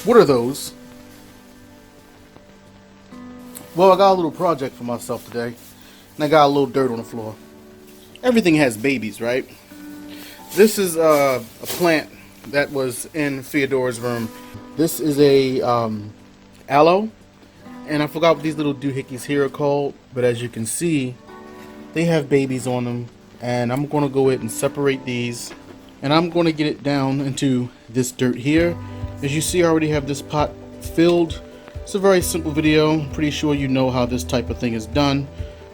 What are those? Well, I got a little project for myself today, and I got a little dirt on the floor. Everything has babies, right? This is a plant that was in Feodora's room. This is a aloe, and I forgot what these little doohickeys here are called, but as you can see, they have babies on them, and I'm going to go ahead and separate these, and I'm going to get it down into this dirt here. As you see, I already have this pot filled. It's a very simple video. I'm pretty sure you know how this type of thing is done,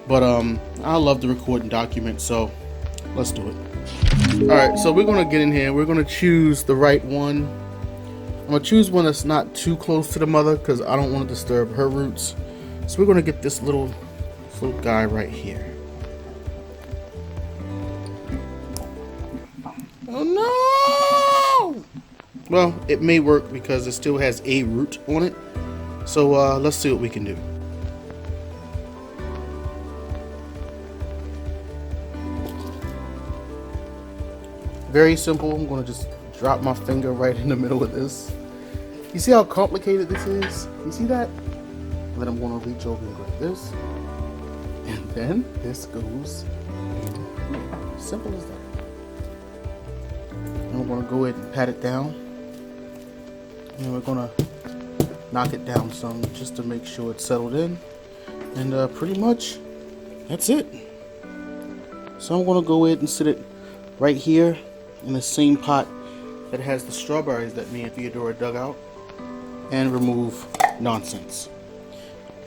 but I love to record and document, so let's do it. Alright, so we're going to get in here. We're going to choose the right one. I'm going to choose one that's not too close to the mother because I don't want to disturb her roots. So we're going to get this little guy right here. Oh no! Well, it may work because it still has a root on it. So let's see what we can do. Very simple. I'm going to just drop my finger right in the middle of this. You see how complicated this is? You see that? Then I'm going to reach over and grab this. And then this goes in. Simple as that. And we're going to go ahead and pat it down. And we're going to knock it down some just to make sure it's settled in. And pretty much that's it. So I'm going to go ahead and sit it right here in the same pot that has the strawberries that me and Feodora dug out, and remove nonsense.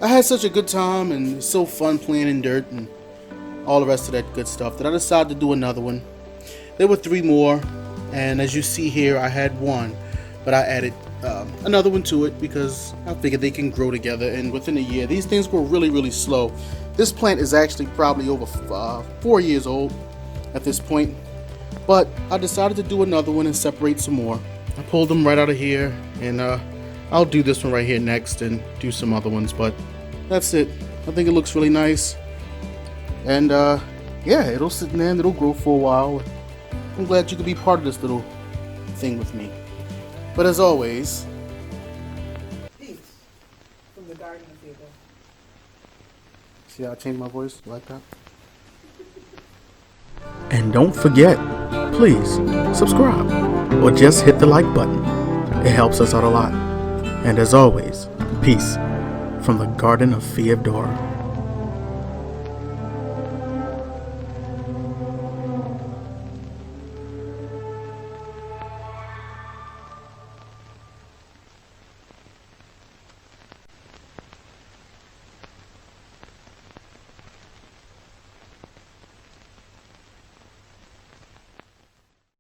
I had such a good time, and it's so fun playing in dirt and all the rest of that good stuff, that I decided to do another one. There were 3 more, and as you see here, I had one, but I added another one to it because I figured they can grow together, and within a year these things grow really slow. This plant is actually probably over 4 years old at this point, but I decided to do another one and separate some more. I pulled them right out of here, and I'll do this one right here next and do some other ones, but that's it. I think it looks really nice, and yeah, it'll sit in there and it'll grow for a while. I'm glad you could be part of this little thing with me. But as always, peace from the Garden of Feodora. See how I changed my voice like that? And don't forget, please subscribe or just hit the like button. It helps us out a lot. And as always, peace from the Garden of Feodora.